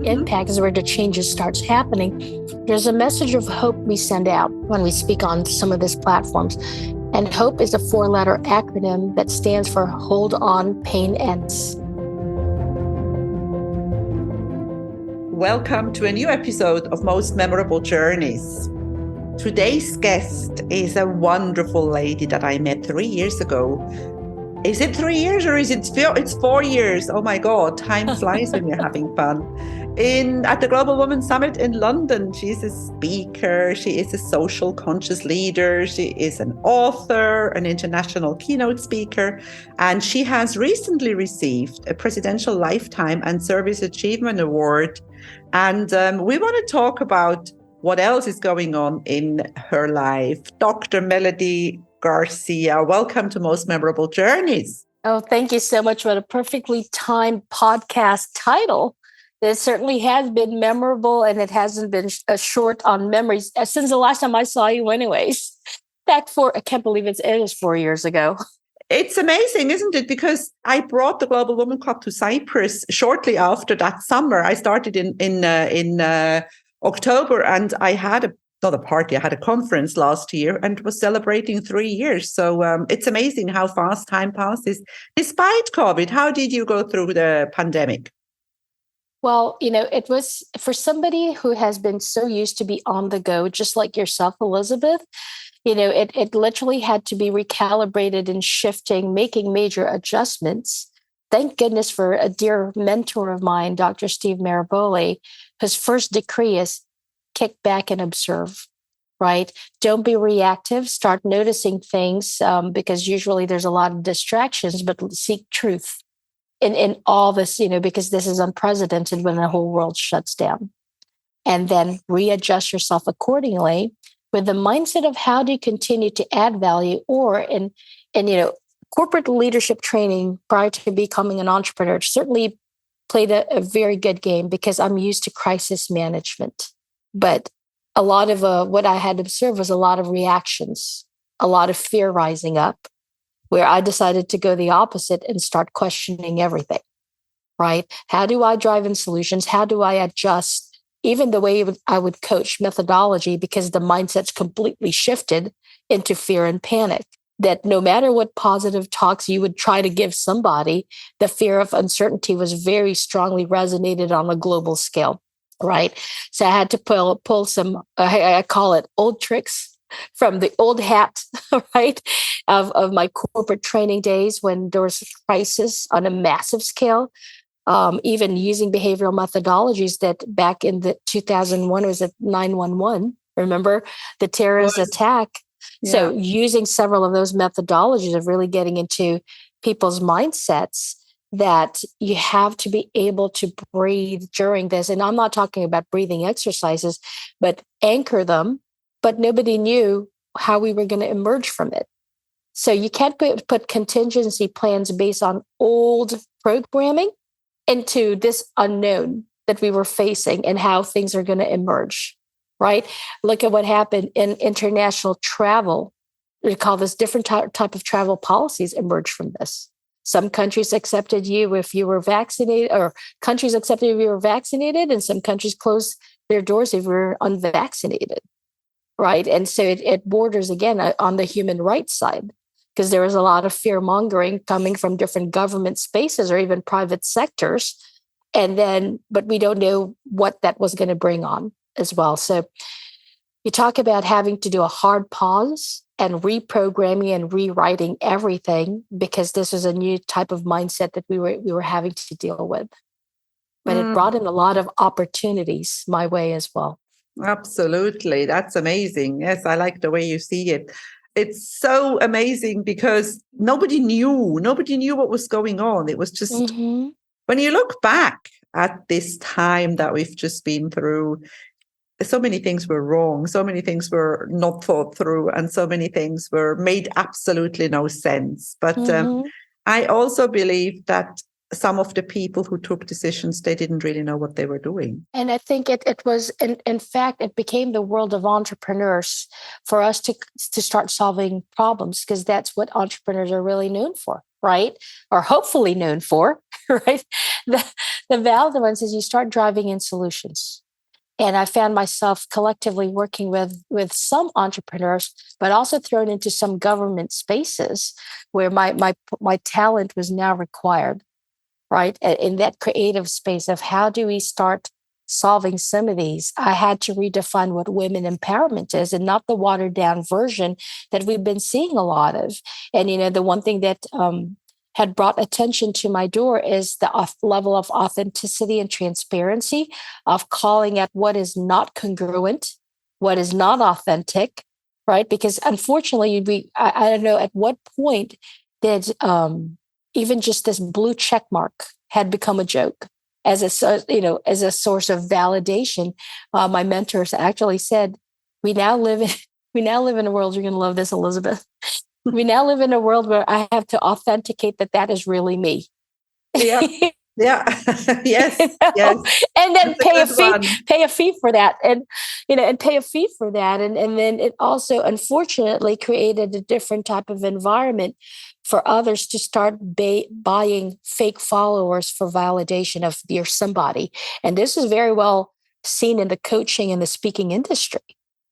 impact is where the changes starts happening. There's a message of hope we send out when we speak on some of these platforms. And HOPE is a 4-letter acronym that stands for Hold On, Pain Ends. Welcome to a new episode of Most Memorable Journeys. Today's guest is a wonderful lady that I met 3 years ago. Is it 3 years or is it's 4 years? Oh my God, time flies when you're having fun. At the Global Women Summit in London, she's a speaker, she is a social conscious leader, she is an author, an international keynote speaker, and she has recently received a Presidential Lifetime and Service Achievement Award. And we want to talk about what else is going on in her life. Dr. Melody Garcia, welcome to Most Memorable Journeys. Oh, thank you so much. What a perfectly timed podcast title. It certainly has been memorable, and it hasn't been short on memories since the last time I saw you anyways. I can't believe it is 4 years ago. It's amazing, isn't it? Because I brought the Global Women Club to Cyprus shortly after that summer. I started in October, and I had not a party, I had a conference last year and was celebrating 3 years. So it's amazing how fast time passes. Despite COVID, how did you go through the pandemic? Well, it was for somebody who has been so used to be on the go, just like yourself, Elizabeth, it literally had to be recalibrated and shifting, making major adjustments. Thank goodness for a dear mentor of mine, Dr. Steve Maraboli, whose first decree is kick back and observe, right? Don't be reactive. Start noticing things because usually there's a lot of distractions, but seek truth in all this, because this is unprecedented when the whole world shuts down. And then readjust yourself accordingly with the mindset of how do you continue to add value, or in corporate leadership training prior to becoming an entrepreneur certainly played a very good game because I'm used to crisis management. But a lot of what I had observed was a lot of reactions, a lot of fear rising up, where I decided to go the opposite and start questioning everything, right? How do I drive in solutions? How do I adjust even the way I would coach methodology, because the mindset's completely shifted into fear and panic, that no matter what positive talks you would try to give somebody, the fear of uncertainty was very strongly resonated on a global scale, right? So I had to pull some, I call it old tricks from the old hat, right, of my corporate training days when there was a crisis on a massive scale. Even using behavioral methodologies that back in the 2001 was at 911. Remember the terrorist attack? Yeah. So using several of those methodologies of really getting into people's mindsets that you have to be able to breathe during this. And I'm not talking about breathing exercises, but anchor them. But nobody knew how we were going to emerge from it. So you can't put contingency plans based on old programming into this unknown that we were facing and how things are going to emerge, right? Look at what happened in international travel. We call this different type of travel policies emerged from this. Some countries accepted you if you were vaccinated, or countries accepted if you were vaccinated, and some countries closed their doors if you were unvaccinated, right? And so it borders, again, on the human rights side, because there was a lot of fear mongering coming from different government spaces or even private sectors. But we don't know what that was going to bring on as well. So you talk about having to do a hard pause and reprogramming and rewriting everything, because this was a new type of mindset that we were having to deal with. But it brought in a lot of opportunities my way as well. Absolutely. That's amazing. Yes, I like the way you see it. It's so amazing because nobody knew what was going on. It was just, when you look back at this time that we've just been through, so many things were wrong, so many things were not thought through, and so many things were made absolutely no sense. But I also believe that some of the people who took decisions, they didn't really know what they were doing. And I think it was, in fact, it became the world of entrepreneurs for us to start solving problems, because that's what entrepreneurs are really known for, right? Or hopefully known for, right? The valid ones is you start driving in solutions. And I found myself collectively working with some entrepreneurs, but also thrown into some government spaces where my talent was now required, right? In that creative space of how do we start solving some of these, I had to redefine what women empowerment is, and not the watered down version that we've been seeing a lot of. And, the one thing that had brought attention to my door is the level of authenticity and transparency of calling out what is not congruent, what is not authentic, right? Because unfortunately, I don't know at what point did even just this blue check mark had become a joke as a source of validation. My mentors actually said, we now live in a world, you're going to love this, Elizabeth. We now live in a world where I have to authenticate that is really me. Yeah. Yeah. Yes. Yes. And then pay a fee for that. And, pay a fee for that. And then it also, unfortunately, created a different type of environment for others to start buying fake followers for validation of you're somebody. And this is very well seen in the coaching and the speaking industry.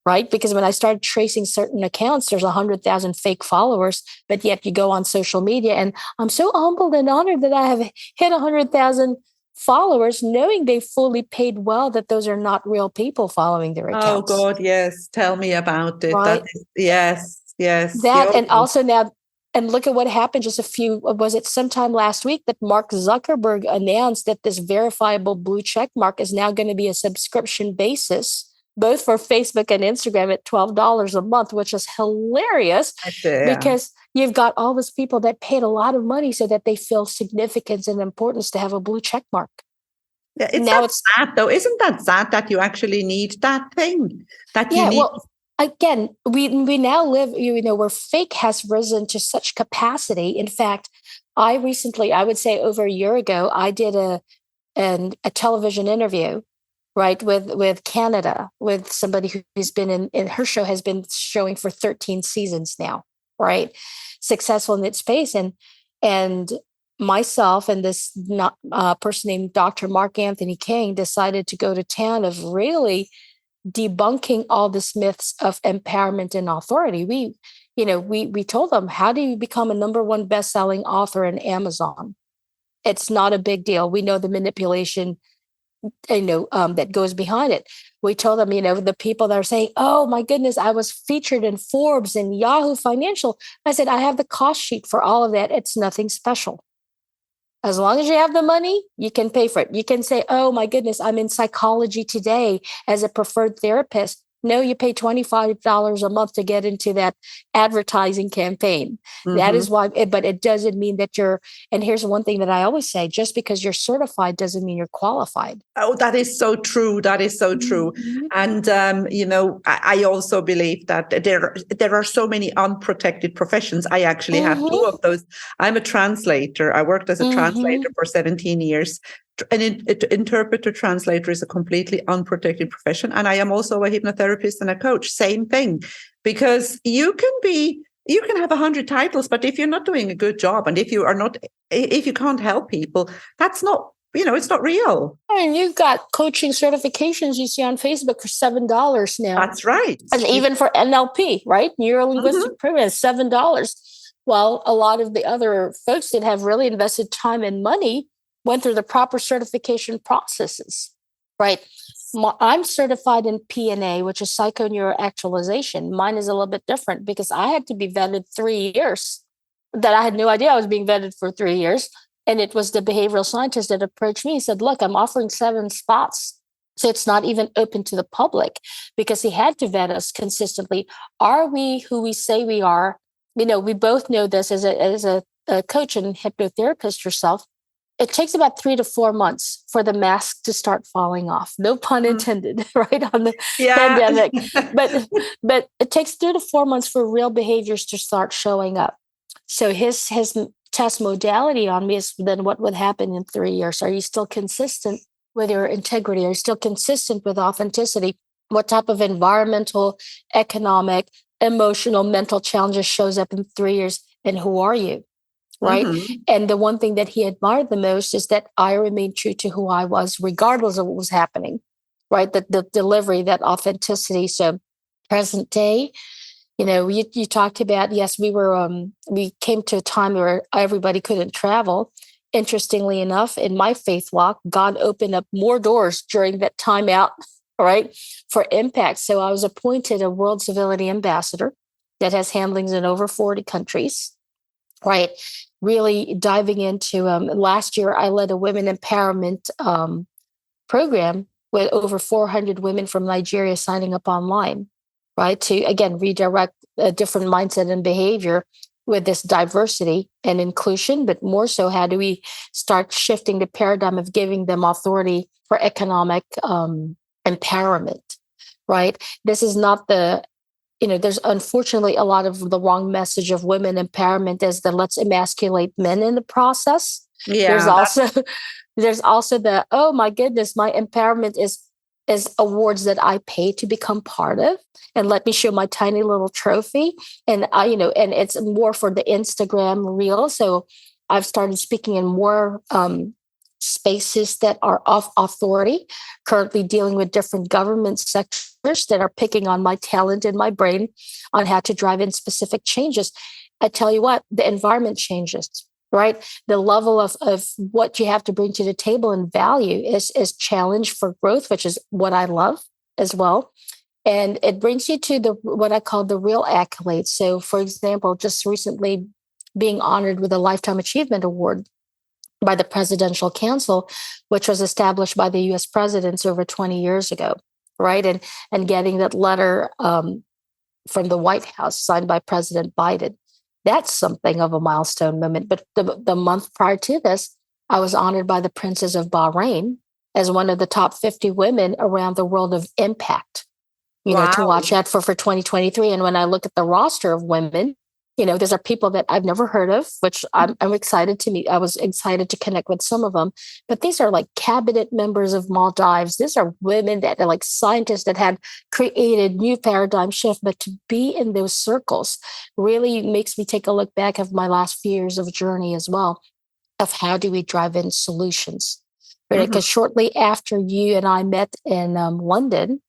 Right? Because when I started tracing certain accounts, there's 100,000 fake followers, but yet you go on social media, and I'm so humbled and honored that I have hit 100,000 followers, knowing they fully paid well, that those are not real people following their accounts. Oh God, yes. Tell me about it. Right? Yes. That, and also now, and look at what happened was it sometime last week that Mark Zuckerberg announced that this verifiable blue check mark is now going to be a subscription basis, both for Facebook and Instagram, at $12 a month, which is hilarious because you've got all these people that paid a lot of money so that they feel significance and importance to have a blue check mark. Yeah, it's sad though. Isn't that sad that you actually need that thing that you need? Well, again, we now live, where fake has risen to such capacity. In fact, I would say over a year ago, I did a television interview, right, with Canada, with somebody who's been in her show has been showing for 13 seasons now, right? Successful in its space. And myself and this person named Dr. Mark Anthony King decided to go to town of really debunking all these myths of empowerment and authority. We told them, how do you become a #1 best-selling author in Amazon? It's not a big deal. We know the manipulation that goes behind it. We told them, the people that are saying, oh my goodness, I was featured in Forbes and Yahoo Financial. I said, I have the cost sheet for all of that. It's nothing special. As long as you have the money, you can pay for it. You can say, oh my goodness, I'm in Psychology Today as a preferred therapist. No, you pay $25 a month to get into that advertising campaign. Mm-hmm. That is why, but it doesn't mean that and here's one thing that I always say, just because you're certified doesn't mean you're qualified. Oh, that is so true. That is so true. Mm-hmm. And, I also believe that there are so many unprotected professions. I actually have two of those. I'm a translator. I worked as a translator for 17 years. An interpreter translator is a completely unprotected profession. And I am also a hypnotherapist and a coach. Same thing, because you can have 100 titles, but if you're not doing a good job, and if you can't help people, that's not, it's not real. And you've got coaching certifications you see on Facebook for $7 now. That's right. And even for NLP, right? Neuro-linguistic programming, $7. Well, a lot of the other folks that have really invested time and money went through the proper certification processes, right? I'm certified in PNA, which is psychoneuroactualization. Mine is a little bit different because I had to be vetted 3 years. That I had no idea I was being vetted for 3 years. And it was the behavioral scientist that approached me and said, look, I'm offering 7 spots. So it's not even open to the public, because he had to vet us consistently. Are we who we say we are? We both know this as a coach and hypnotherapist yourself. It takes about 3 to 4 months for the mask to start falling off. No pun intended, right? On the pandemic. But it takes 3 to 4 months for real behaviors to start showing up. So his test modality on me is then what would happen in 3 years? Are you still consistent with your integrity? Are you still consistent with authenticity? What type of environmental, economic, emotional, mental challenges shows up in 3 years? And who are you? right? And the one thing that he admired the most is that I remained true to who I was, regardless of what was happening, right? The delivery, that authenticity. So present day, you talked about, yes, we came to a time where everybody couldn't travel. Interestingly enough, in my faith walk, God opened up more doors during that time out, right, for impact. So I was appointed a World Civility Ambassador that has handlings in over 40 countries, right? Really diving into, last year, I led a women empowerment program with over 400 women from Nigeria signing up online, right? To, again, redirect a different mindset and behavior with this diversity and inclusion, but more so, how do we start shifting the paradigm of giving them authority for economic empowerment, right? This is not there's unfortunately a lot of the wrong message of women empowerment as the let's emasculate men in the process. There's Yeah. also there's also the, oh my goodness, my empowerment is awards that I pay to become part of, and let me show my tiny little trophy. And and it's more for the Instagram reel. So I've started speaking in more spaces that are of authority, currently dealing with different government sectors that are picking on my talent and my brain on how to drive in specific changes. I tell you what, the environment changes, right? The level of what you have to bring to the table and value is challenged for growth, which is what I love as well. And it brings you to what I call the real accolades. So, for example, just recently being honored with a Lifetime Achievement Award by the Presidential Council, which was established by the U.S. presidents over 20 years ago, right? And getting that letter from the White House signed by President Biden. That's something of a milestone moment. But the month prior to this, I was honored by the Princess of Bahrain as one of the top 50 women around the world of impact, to watch out for 2023. And when I look at the roster of women, these are people that I've never heard of, which I'm excited to meet. I was excited to connect with some of them, but these are like cabinet members of Maldives. These are women that are like scientists that had created new paradigm shift. But to be in those circles really makes me take a look back of my last few years of journey as well, of how do we drive in solutions. Right? Because shortly after you and I met in London,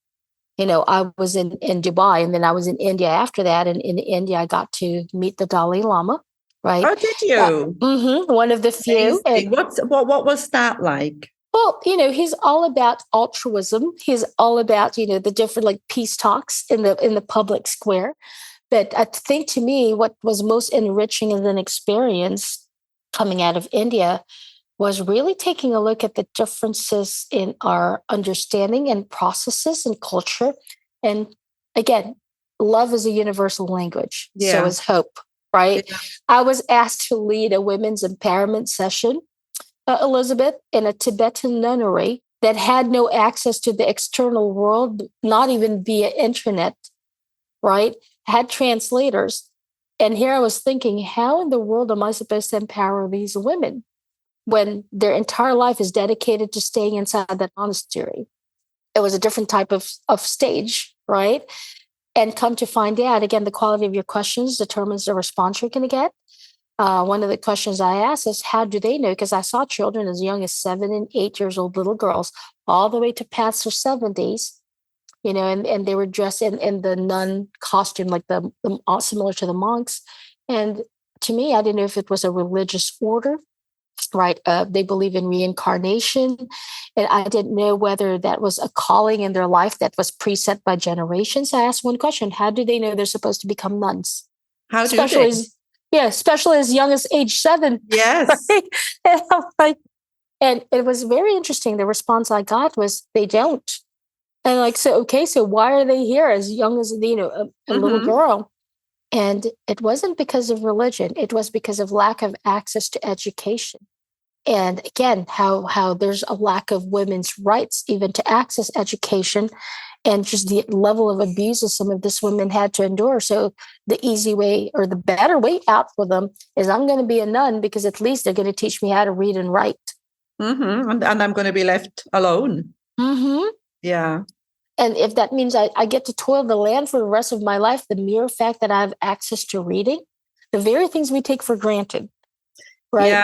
I was in Dubai, and then I was in India after that. And in India, I got to meet the Dalai Lama, right? Oh, did you? One of the few. And what was that like? Well, he's all about altruism. He's all about, the different like peace talks in the public square. But I think to me, what was most enriching as an experience coming out of India was really taking a look at the differences in our understanding and processes and culture. And again, love is a universal language. Yeah. So is hope, right? Yeah. I was asked to lead a women's empowerment session, Elizabeth, in a Tibetan nunnery that had no access to the external world, not even via internet, right? Had translators. And here I was thinking, how in the world am I supposed to empower these women when their entire life is dedicated to staying inside that monastery? It was a different type of stage, right? And come to find out, again, the quality of your questions determines the response you're going to get. One of the questions I asked is, how do they know? Because I saw children as young as 7 and 8 years old, little girls, all the way to past their 70s, and they were dressed in the nun costume, like the similar to the monks. And to me, I didn't know if it was a religious order, right? They believe in reincarnation. And I didn't know whether that was a calling in their life that was preset by generations. I asked one question: how do they know they're supposed to become nuns? How do they? Especially as young as age 7. Yes. Right? And I'm like, and it was very interesting. The response I got was, they don't. And like, so why are they here as young as, a little girl? And it wasn't because of religion. It was because of lack of access to education. And again, how there's a lack of women's rights even to access education, and just the level of abuses some of these women had to endure. So the easy way, or the better way out for them, is I'm going to be a nun, because at least they're going to teach me how to read and write. And I'm going to be left alone. Yeah. And if that means I get to toil the land for the rest of my life, the mere fact that I have access to reading, the very things we take for granted. right? Yeah.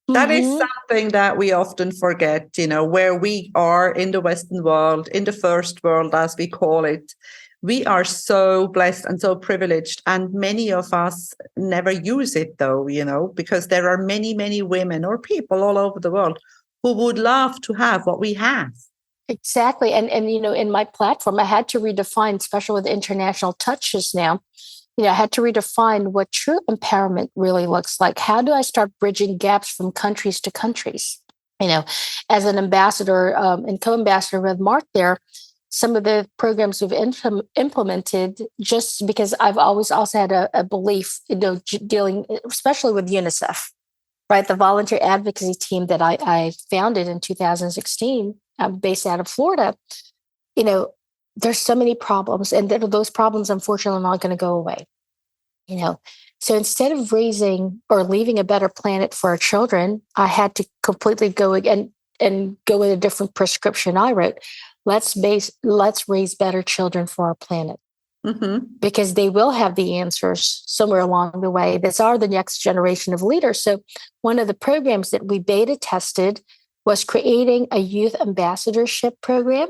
That is Mm-hmm. something that we often forget, where we are in the Western world, in the first world, as we call it. We are so blessed and so privileged. And many of us never use it, though, because there are many, many women or people all over the world who would love to have what we have. Exactly. And in my platform, I had to redefine, especially with international touches now, I had to redefine what true empowerment really looks like. How do I start bridging gaps from countries to countries? As an ambassador and co-ambassador with Mark there, some of the programs we've implemented, just because I've always also had a belief, dealing especially with UNICEF, right? The volunteer advocacy team that I founded in 2016, based out of Florida, there's so many problems, and those problems, unfortunately, are not going to go away. So instead of raising or leaving a better planet for our children, I had to completely go again and go with a different prescription I wrote. Let's raise better children for our planet. Mm-hmm. Because they will have the answers somewhere along the way. These are the next generation of leaders. So one of the programs that we beta tested was creating a youth ambassadorship program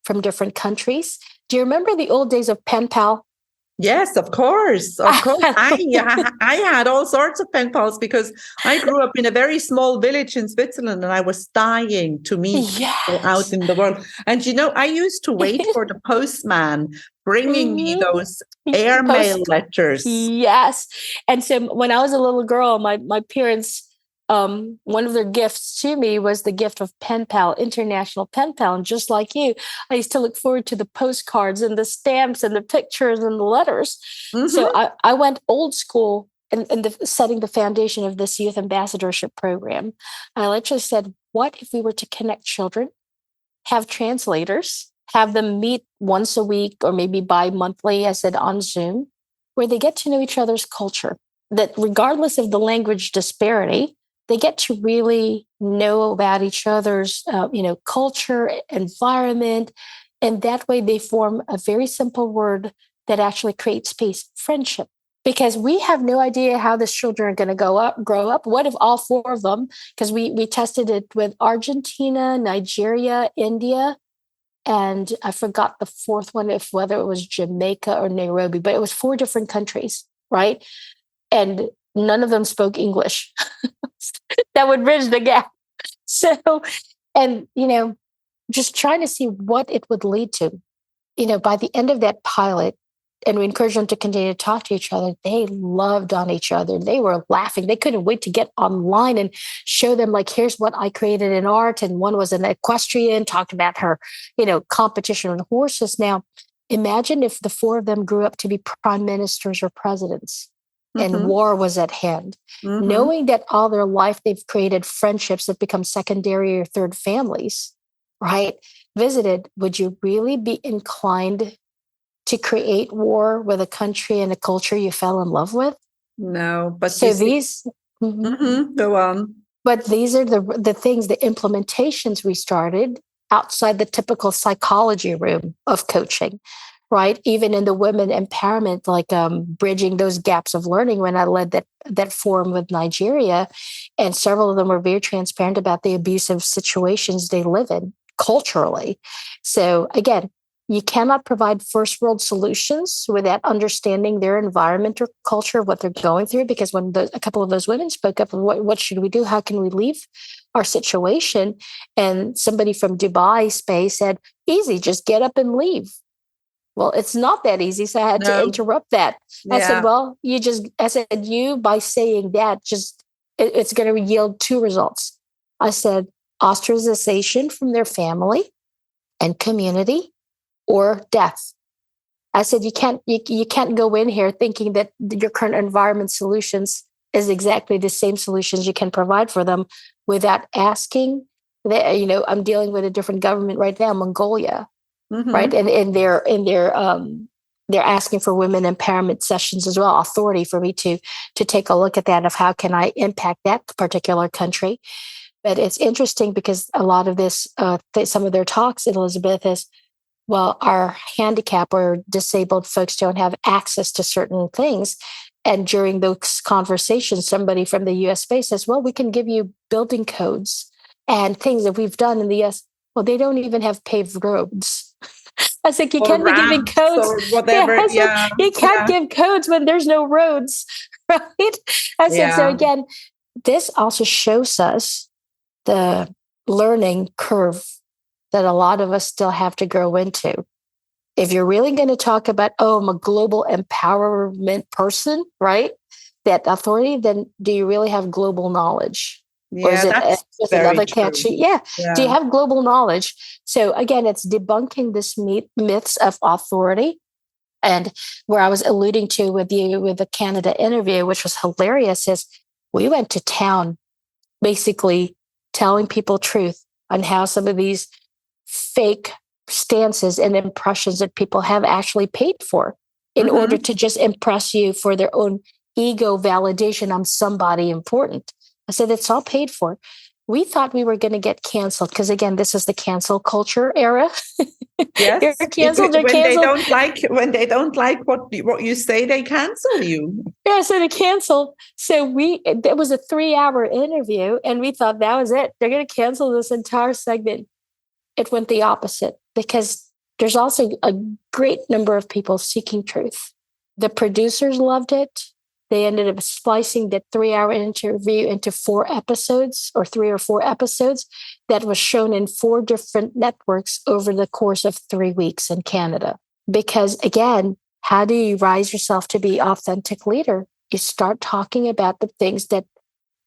from different countries. Do you remember the old days of pen pal? Yes, of course. Of course. I had all sorts of pen pals because I grew up in a very small village in Switzerland and I was dying to meet people out Yes. in the world. And, I used to wait for the postman bringing me those airmail letters. Yes. And so when I was a little girl, my parents, one of their gifts to me was the gift of pen pal, international pen pal. And just like you, I used to look forward to the postcards and the stamps and the pictures and the letters. Mm-hmm. So I went old school in setting the foundation of this youth ambassadorship program. I literally said, what if we were to connect children, have translators, have them meet once a week or maybe bi-monthly, I said, on Zoom, where they get to know each other's culture, that regardless of the language disparity, they get to really know about each other's, culture, environment. And that way they form a very simple word that actually creates peace, friendship. Because we have no idea how the children are going to grow up. What if all four of them, because we tested it with Argentina, Nigeria, India, and I forgot the fourth one, whether it was Jamaica or Nairobi, but it was 4 different countries, right? And none of them spoke English. That would bridge the gap. So, and, just trying to see what it would lead to. By the end of that pilot, and we encouraged them to continue to talk to each other, they loved on each other. They were laughing. They couldn't wait to get online and show them, like, here's what I created in art. And one was an equestrian, talked about her, competition with horses. Now, imagine if the 4 of them grew up to be prime ministers or presidents. And Mm-hmm. war was at hand. Mm-hmm. Knowing that all their life they've created friendships that become secondary or third families, right? Visited, would you really be inclined to create war with a country and a culture you fell in love with? No, but so these go on. But these are the things, the implementations we started outside the typical psychology room of coaching, right? Even in the women empowerment, like bridging those gaps of learning, when I led that forum with Nigeria, and several of them were very transparent about the abusive situations they live in culturally. So again, you cannot provide first world solutions without understanding their environment or culture, what they're going through. Because when a couple of those women spoke up, what should we do? How can we leave our situation? And somebody from Dubai space said, easy, just get up and leave. Well, it's not that easy. So I had to interrupt that. Yeah. I said, well, you, by saying that, it's going to yield 2 results. I said, ostracization from their family and community, or death. I said, you can't go in here thinking that your current environment solutions is exactly the same solutions you can provide for them without asking. I'm dealing with a different government right now, Mongolia, right? And they're asking for women empowerment sessions as well, authority for me to take a look at that, of how can I impact that particular country. But it's interesting because a lot of this, some of their talks, Elizabeth, is, well, our handicap or disabled folks don't have access to certain things. And during those conversations, somebody from the US space says, well, we can give you building codes and things that we've done in the US. Well, they don't even have paved roads. I was like, you Or can't be giving ramps codes. or whatever. I said, Yeah. you can't give codes when there's no roads, right? I said, so again, this also shows us the learning curve that a lot of us still have to grow into. If you're really going to talk about, I'm a global empowerment person, right? That authority, then do you really have global knowledge? Or is it just another catchy? Yeah. Do you have global knowledge? So again, it's debunking this myths of authority. And where I was alluding to with you with the Canada interview, which was hilarious, is we went to town basically telling people truth on how some of these fake stances and impressions that people have actually paid for in order to just impress you for their own ego validation. I'm somebody important. I said, it's all paid for. We thought we were going to get canceled because, again, this is the cancel culture era. Yes, You're canceled. You're when canceled. they don't like what you say, they cancel you. Yeah, so they canceled. So it was a 3-hour interview, and we thought that was it. They're going to cancel this entire segment. It went the opposite because there's also a great number of people seeking truth. The producers loved it. They ended up splicing that 3-hour interview into 4 episodes or 3 or 4 episodes that was shown in 4 different networks over the course of 3 weeks in Canada. Because again, how do you rise yourself to be authentic leader? You start talking about the things that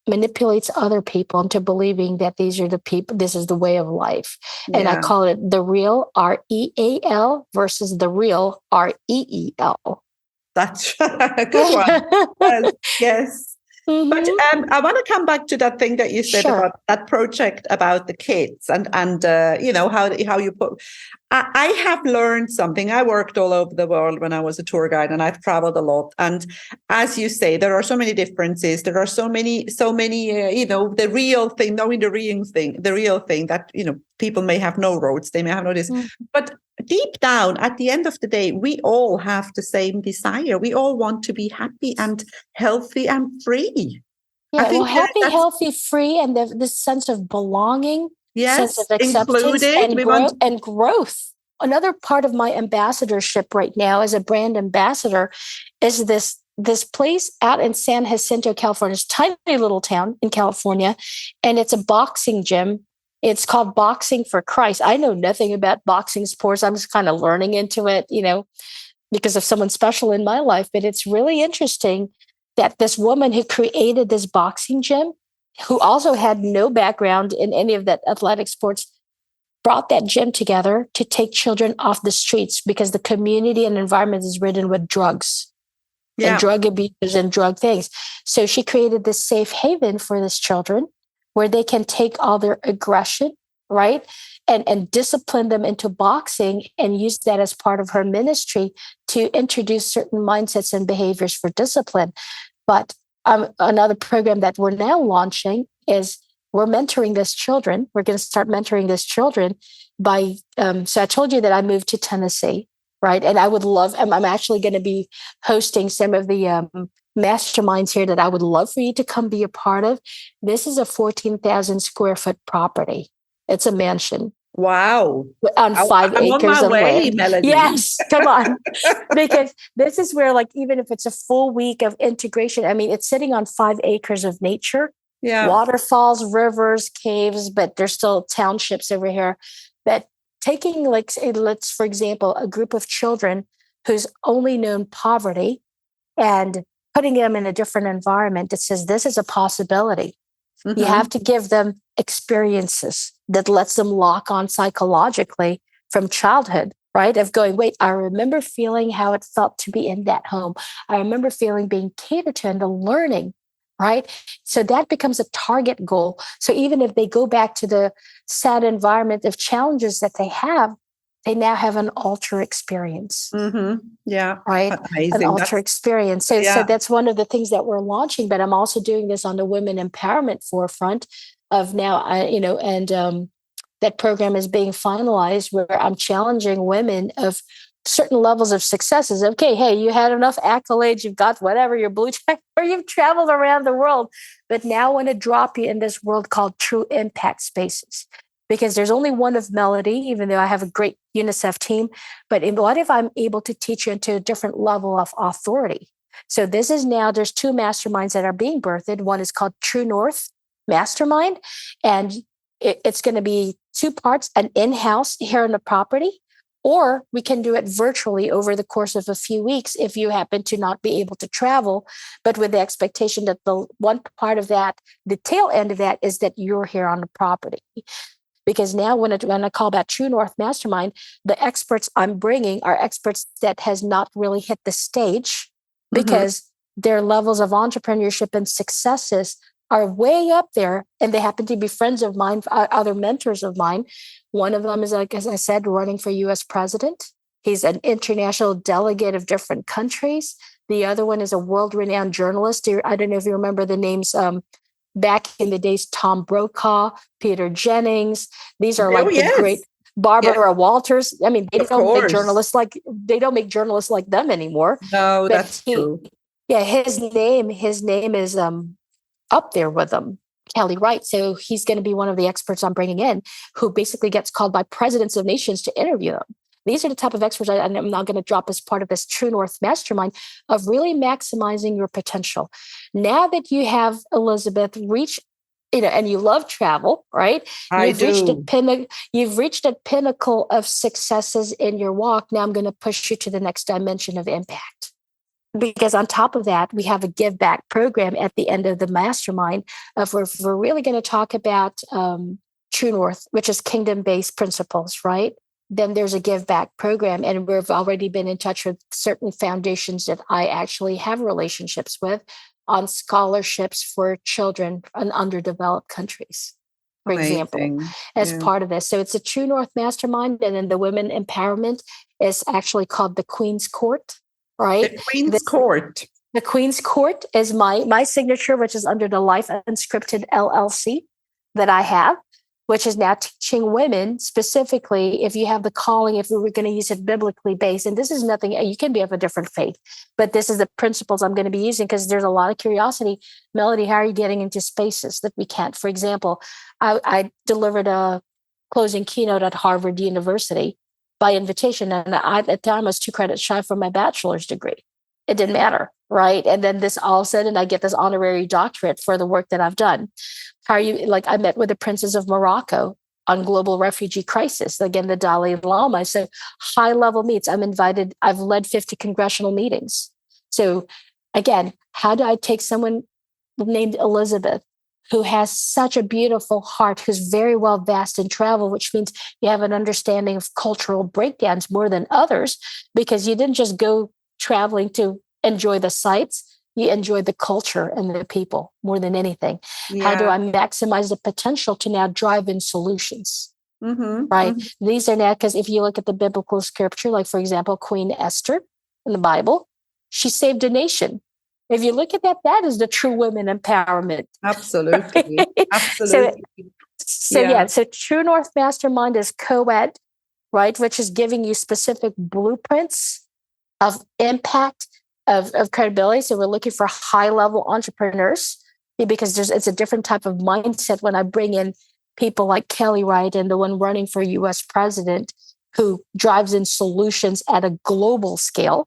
manipulates other people into believing that these are the people, this is the way of life. And I call it the real REAL versus the real REEL. That's a good one. Yes. But I want to come back to that thing that you said about that project about the kids and how you put. I have learned something. I worked all over the world when I was a tour guide, and I've traveled a lot. And as you say, there are so many differences. There are so many. The real thing, knowing the real thing that people may have no roads, they may have no this, but deep down, at the end of the day, we all have the same desire. We all want to be happy and healthy and free. Yeah, well, happy, healthy, free, and this sense of belonging, sense of acceptance and growth. Another part of my ambassadorship right now as a brand ambassador is this place out in San Jacinto, California. It's a tiny little town in California, and it's a boxing gym. It's called Boxing for Christ. I know nothing about boxing sports. I'm just kind of learning into it, because of someone special in my life. But it's really interesting that this woman who created this boxing gym, who also had no background in any of that athletic sports, brought that gym together to take children off the streets because the community and environment is ridden with drugs and drug abuse and drug things. So she created this safe haven for these children where they can take all their aggression, right? And discipline them into boxing and use that as part of her ministry to introduce certain mindsets and behaviors for discipline. But another program that we're now launching is we're mentoring these children. We're going to start mentoring these children by, so I told you that I moved to Tennessee, right? And I'm actually going to be hosting some of the masterminds here that I would love for you to come be a part of. This is a 14,000 square foot property. It's a mansion. Wow. On 5 acres of land. Melody. Yes, come on. Because this is where, even if it's a full week of integration, it's sitting on 5 acres of nature. Yeah. Waterfalls, rivers, caves, but there's still townships over here. That taking, let's, for example, a group of children who's only known poverty and putting them in a different environment that says this is a possibility. Mm-hmm. You have to give them experiences that lets them lock on psychologically from childhood, right? Of going, wait, I remember feeling how it felt to be in that home. I remember feeling being catered to and the learning, right? So that becomes a target goal. So even if they go back to the sad environment of challenges that they now have an alter experience. Mm-hmm. Yeah. Right. Amazing. An alter experience. So that's one of the things that we're launching, but I'm also doing this on the women empowerment forefront of now, that program is being finalized where I'm challenging women of certain levels of successes. Okay, hey, you had enough accolades, you've got whatever, your blue check, or you've traveled around the world. But now I want to drop you in this world called true impact spaces. Because there's only one of Melody, even though I have a great UNICEF team. But what if I'm able to teach you into a different level of authority? So this is now, there's two masterminds that are being birthed. One is called True North Mastermind. And it's going to be two parts, an in-house here on the property, or we can do it virtually over the course of a few weeks if you happen to not be able to travel, but with the expectation that the one part of that, the tail end of that, is that you're here on the property. Because now when I call that True North Mastermind, the experts I'm bringing are experts that has not really hit the stage because their levels of entrepreneurship and successes are way up there, and they happen to be friends of mine, other mentors of mine. One of them is, like, as I said, running for US president. He's an international delegate of different countries. The other one is a world-renowned journalist. I don't know if you remember the names, back in the days, Tom Brokaw, Peter Jennings. These are like the great Barbara Walters. I mean, they don't make journalists like them anymore. No, that's true. Yeah, his name is up there with them, Kelly Wright. So he's going to be one of the experts I'm bringing in, who basically gets called by presidents of nations to interview them. These are the type of experts I'm now going to drop as part of this True North Mastermind of really maximizing your potential. Now that you have, Elizabeth, reached, and you love travel, right? You've reached a pinnacle of successes in your walk. Now I'm going to push you to the next dimension of impact. Because on top of that, we have a give back program at the end of the mastermind of where we're really going to talk about True North, which is kingdom-based principles, right? Then there's a give back program. And we've already been in touch with certain foundations that I actually have relationships with on scholarships for children in underdeveloped countries, for example, as part of this. So it's a True North Mastermind. And then the women empowerment is actually called the Queen's Court, right? The Queen's Court. The Queen's Court is my signature, which is under the Life Unscripted LLC that I have, which is now teaching women specifically, if you have the calling, if we were going to use it biblically based, and this is nothing, you can be of a different faith, but this is the principles I'm going to be using because there's a lot of curiosity. Melody, how are you getting into spaces that we can't? For example, I delivered a closing keynote at Harvard University by invitation, and at the time I was 2 credits shy from my bachelor's degree. It didn't matter, right? And then this all of a sudden I get this honorary doctorate for the work that I've done. How are you? Like, I met with the Princes of Morocco on global refugee crisis, again, the Dalai Lama. So high level meets, I'm invited. I've led 50 congressional meetings. So again, how do I take someone named Elizabeth, who has such a beautiful heart, who's very well versed in travel, which means you have an understanding of cultural breakdowns more than others, because you didn't just go traveling to enjoy the sights. You enjoy the culture and the people more than anything. Yeah. How do I maximize the potential to now drive in solutions? Right? These are now, because if you look at the biblical scripture, like, for example, Queen Esther in the Bible, she saved a nation. If you look at that, that is the true women empowerment. Absolutely. Right? Absolutely. So True North Mastermind is co-ed, right? Which is giving you specific blueprints of impact, of credibility. So we're looking for high-level entrepreneurs, because it's a different type of mindset when I bring in people like Kelly Wright and the one running for US president, who drives in solutions at a global scale.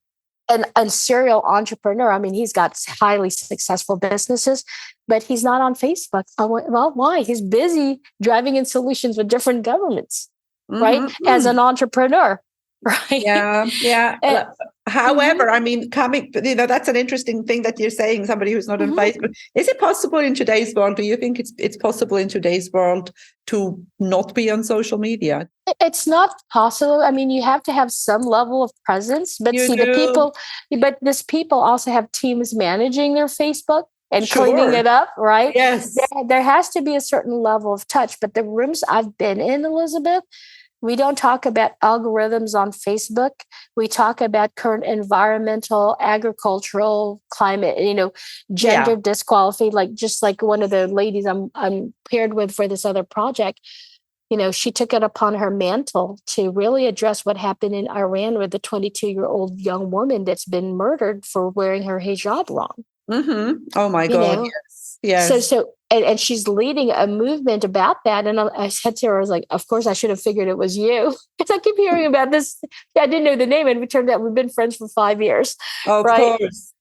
And a serial entrepreneur, I mean, he's got highly successful businesses, but he's not on Facebook. Well, why? He's busy driving in solutions with different governments, right? As an entrepreneur. Right. Yeah. However, I mean, that's an interesting thing that you're saying, somebody who's not on Facebook. Is it possible in today's world? Do you think it's possible in today's world to not be on social media? It's not possible. I mean, you have to have some level of presence, but these people also have teams managing their Facebook and cleaning it up, right? Yes. There has to be a certain level of touch, but the rooms I've been in, Elizabeth, we don't talk about algorithms on Facebook. We talk about current environmental, agricultural, climate, gender disquality. Like, just like one of the ladies I'm paired with for this other project, she took it upon her mantle to really address what happened in Iran with the 22-year-old young woman that's been murdered for wearing her hijab wrong. Oh my You God. know? Yes. And she's leading a movement about that. And I said to her, I was like, of course I should have figured it was you. Because I keep hearing about this. I didn't know the name. And it turned out we've been friends for 5 years. Of Right. course.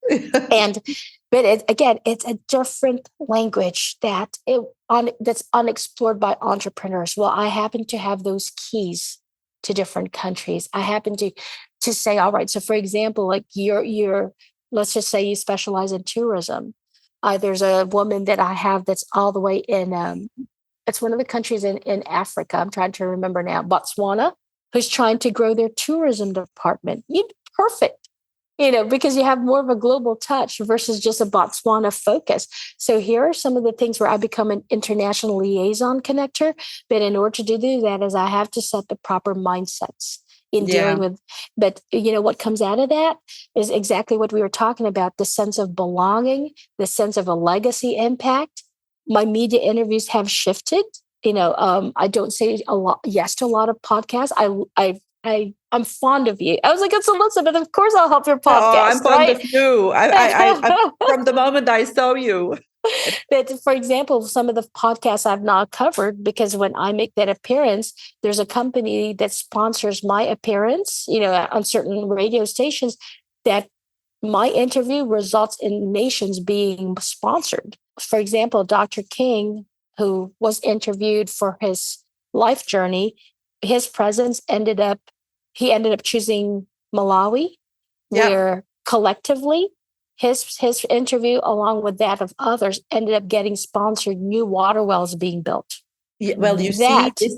But again, it's a different language that's unexplored by entrepreneurs. Well, I happen to have those keys to different countries. I happen to say, all right. So for example, like you're let's just say you specialize in tourism. There's a woman that I have that's all the way in, it's one of the countries in Africa. I'm trying to remember now, Botswana, who's trying to grow their tourism department. Perfect. Because you have more of a global touch versus just a Botswana focus. So here are some of the things where I become an international liaison connector. But in order to do that is I have to set the proper mindsets in dealing with. But what comes out of that is exactly what we were talking about, the sense of belonging, the sense of a legacy impact. My media interviews have shifted. I don't say yes to a lot of podcasts. I'm fond of you. I was like, it's Elizabeth. Of course, I'll help your Oh, podcast, I'm fond right? of you. From the moment I saw you. But for example, some of the podcasts I've not covered, because when I make that appearance, there's a company that sponsors my appearance, on certain radio stations, that my interview results in nations being sponsored. For example, Dr. King, who was interviewed for his life journey, his presence he ended up choosing Malawi, where collectively his interview, along with that of others, ended up getting sponsored new water wells being built. Yeah, well, you see, That is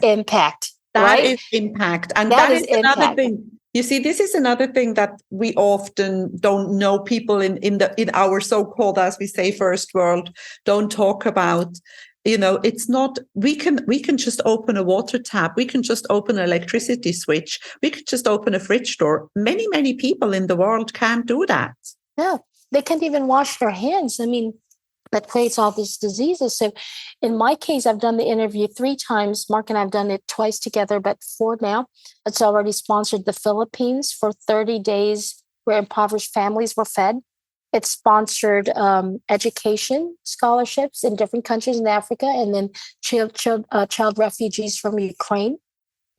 impact. That right? is impact. And That that is is another impact. thing. You see, this is another thing that we often don't know. People in our so-called, as we say, first world don't talk about. It's not, we can just open a water tap. We can just open an electricity switch. We could just open a fridge door. Many, many people in the world can't do that. No, they can't even wash their hands. I mean, that creates all these diseases. So in my case, I've done the interview 3 times. Mark and I've done it twice together, but 4 now. It's already sponsored the Philippines for 30 days where impoverished families were fed. It's sponsored education scholarships in different countries in Africa, and then child refugees from Ukraine.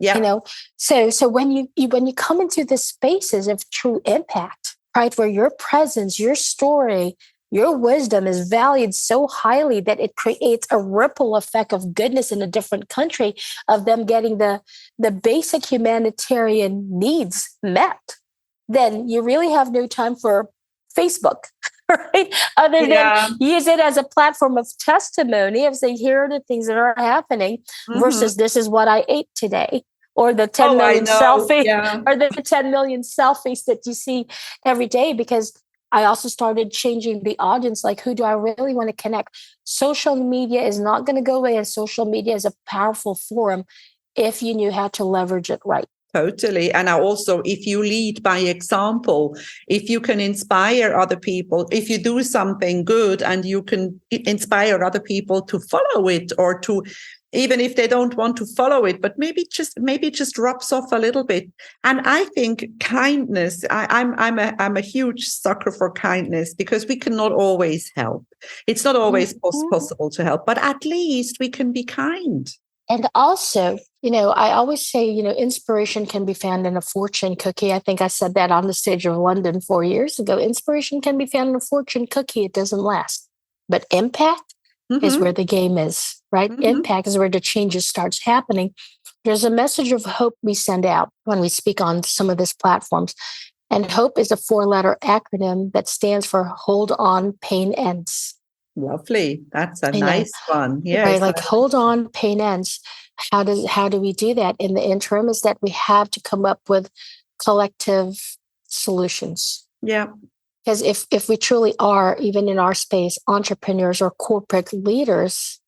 Yeah. So when you come into the spaces of true impact, right, where your presence, your story, your wisdom is valued so highly that it creates a ripple effect of goodness in a different country, of them getting the basic humanitarian needs met, then you really have no time for Facebook, right? Other than use it as a platform of testimony of saying, here are the things that are happening versus this is what I ate today. Or the 10 million selfies, or the 10 million selfies that you see every day. Because I also started changing the audience. Like, who do I really want to connect? Social media is not going to go away, and social media is a powerful forum if you knew how to leverage it right. Totally. And also, if you lead by example, if you can inspire other people, if you do something good and you can inspire other people to follow it, or to, even if they don't want to follow it, but maybe it just rubs off a little bit. And I think kindness, I'm a huge sucker for kindness, because we cannot always help. It's not always possible to help, but at least we can be kind. And also, I always say, inspiration can be found in a fortune cookie. I think I said that on the stage of London 4 years ago. Inspiration can be found in a fortune cookie. It doesn't last. But impact is where the game is, right? Impact is where the changes starts happening. There's a message of hope we send out when we speak on some of these platforms. And HOPE is a 4-letter acronym that stands for Hold On, Pain Ends. Lovely. That's a nice one. Yes. Right, like hold on, pain ends. How do we do that? In the interim is that we have to come up with collective solutions. Yeah. Because if we truly are, even in our space, entrepreneurs or corporate leaders,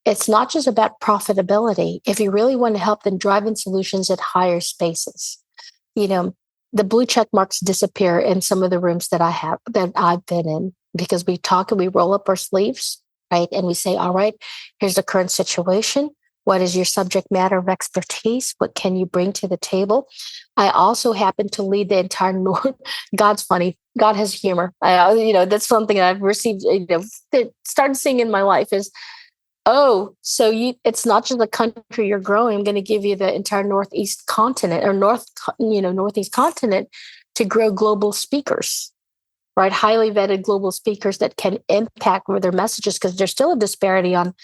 it's not just about profitability. If you really want to help them drive in solutions at higher spaces, the blue check marks disappear in some of the rooms that I've been in, because we talk and we roll up our sleeves, right? And we say, all right, here's the current situation. What is your subject matter of expertise? What can you bring to the table? I also happen to lead the entire North. God's funny. God has humor. That's something that I've received, that started seeing in my life is, oh, so it's not just the country you're growing. I'm going to give you the entire Northeast continent or Northeast continent to grow global speakers, right? Highly vetted global speakers that can impact with their messages, because there's still a disparity on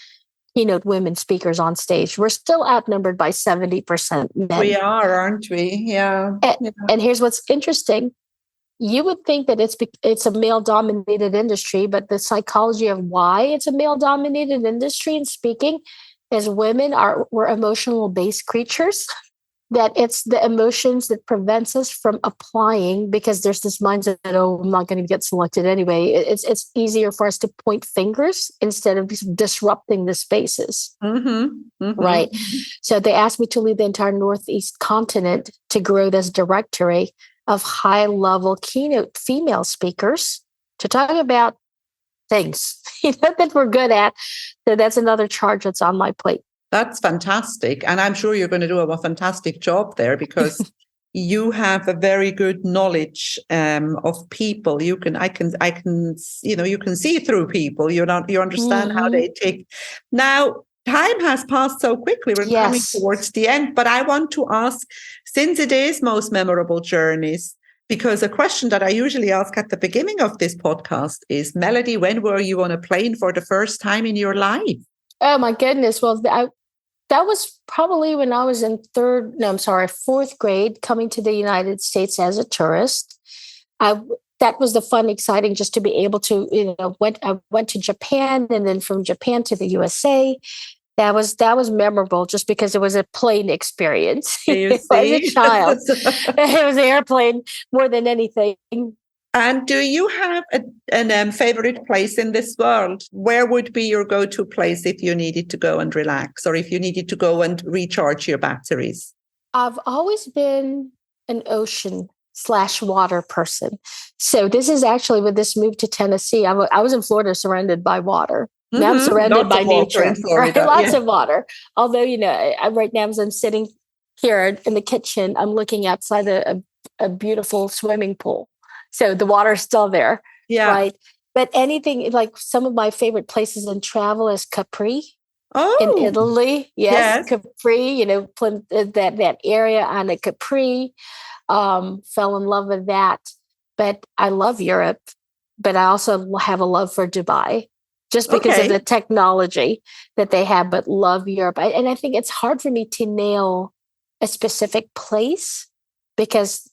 keynote women speakers on stage. We're still outnumbered by 70% men. We are, aren't we? Yeah. And here's what's interesting. You would think that it's a male-dominated industry, but the psychology of why it's a male-dominated industry in speaking is we're emotional-based creatures, that it's the emotions that prevents us from applying, because there's this mindset that, oh, I'm not going to get selected anyway. It's easier for us to point fingers instead of disrupting the spaces. Right. So they asked me to lead the entire Northeast continent to grow this directory of high-level keynote female speakers to talk about things that we're good at. So that's another charge that's on my plate. That's fantastic. And I'm sure you're going to do a fantastic job there, because you have a very good knowledge of people. You can see through people. You understand how they take. Now, time has passed so quickly. We're coming towards the end, but I want to ask, since it is most memorable journeys, because a question that I usually ask at the beginning of this podcast is, Melody, when were you on a plane for the first time in your life? Oh my goodness. Well, that was probably when I was in fourth grade, coming to the United States as a tourist. That was the fun, exciting, just to be able to, I went to Japan, and then from Japan to the USA. That was memorable, just because it was a plane experience. As a child, it was an airplane more than anything. And do you have a favorite place in this world? Where would be your go-to place if you needed to go and relax, or if you needed to go and recharge your batteries? I've always been an ocean/water person. So this is actually with this move to Tennessee. I was in Florida, surrounded by water. Now I'm surrounded by nature, right? Lots of water. Although, right now, as I'm sitting here in the kitchen, I'm looking outside a beautiful swimming pool. So the water is still there, right? But anything, like some of my favorite places in travel is Capri in Italy. Yes, Capri, that area on a Capri. Fell in love with that. But I love Europe, but I also have a love for Dubai, just because of the technology that they have, but love Europe. And I think it's hard for me to nail a specific place, because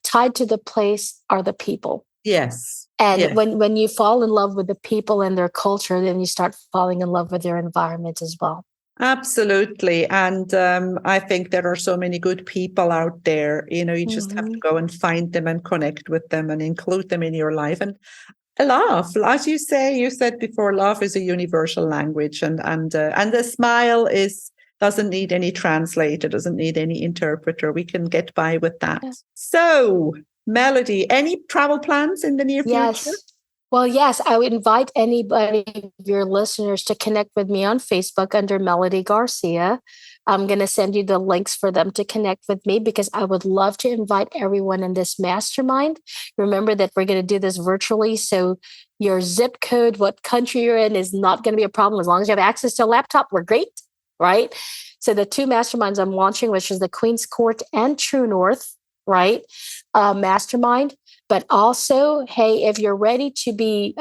tied to the place are the people. Yes. And when you fall in love with the people and their culture, then you start falling in love with their environment as well. Absolutely. And I think there are so many good people out there. You just have to go and find them and connect with them and include them in your life. And laugh, as you said before, laugh is a universal language, and the smile doesn't need any translator, doesn't need any interpreter. We can get by with that. Yeah. So, Melody, any travel plans in the near future? Well, yes, I would invite anybody of your listeners to connect with me on Facebook under Melody Garcia. I'm going to send you the links for them to connect with me, because I would love to invite everyone in this mastermind. Remember that we're going to do this virtually. So your zip code, what country you're in, is not going to be a problem. As long as you have access to a laptop, we're great, right? So the two masterminds I'm launching, which is the Queen's Court and True North, right? Mastermind. But also, hey, if you're ready to be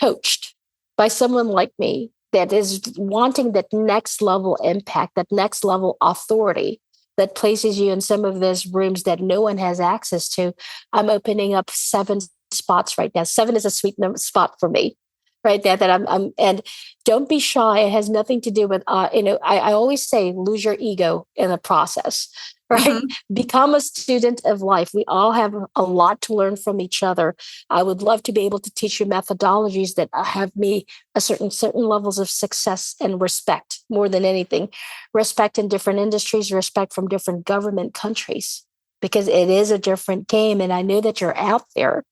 coached by someone like me that is wanting that next level impact, that next level authority that places you in some of those rooms that no one has access to, I'm opening up 7 spots right now. 7 is a sweet spot for me, right there. That I'm and don't be shy. It has nothing to do with I always say, lose your ego in the process. Right? Become a student of life. We all have a lot to learn from each other. I would love to be able to teach you methodologies that have me a certain levels of success and respect, more than anything. Respect in different industries, respect from different government countries, because it is a different game. And I know that you're out there,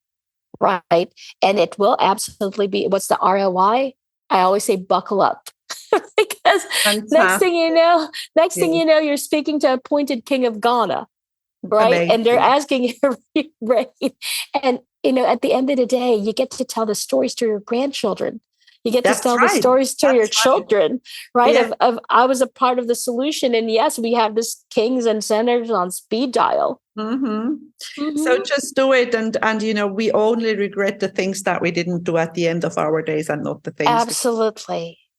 right? And it will absolutely be, what's the ROI? I always say, buckle up. Because next thing Fantastic. you know, you're speaking to appointed king of Ghana, right? Amazing. And they're asking you, right? And at the end of the day, you get to tell the stories to your grandchildren. You get to tell the stories to your children, right? Yeah. Of I was a part of the solution, and yes, we have this kings and senators on speed dial. So just do it, and we only regret the things that we didn't do at the end of our days, and not the things.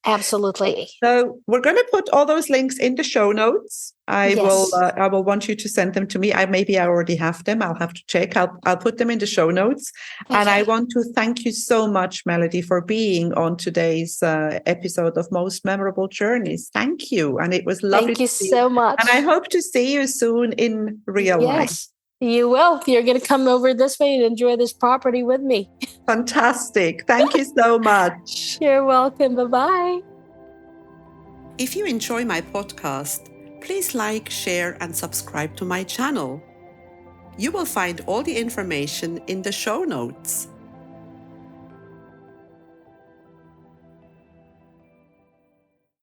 Absolutely. So we're going to put all those links in the show notes. I will want you to send them to me. Maybe I already have them. I'll have to check. I'll put them in the show notes. Okay. And I want to thank you so much, Melody, for being on today's episode of Most Memorable Journeys. Thank you. And it was lovely. Thank you so much. And I hope to see you soon in real life. Yes, you will. You're going to come over this way and enjoy this property with me. Fantastic. Thank you so much. You're welcome. Bye-bye. If you enjoy my podcast, please like, share, and subscribe to my channel. You will find all the information in the show notes.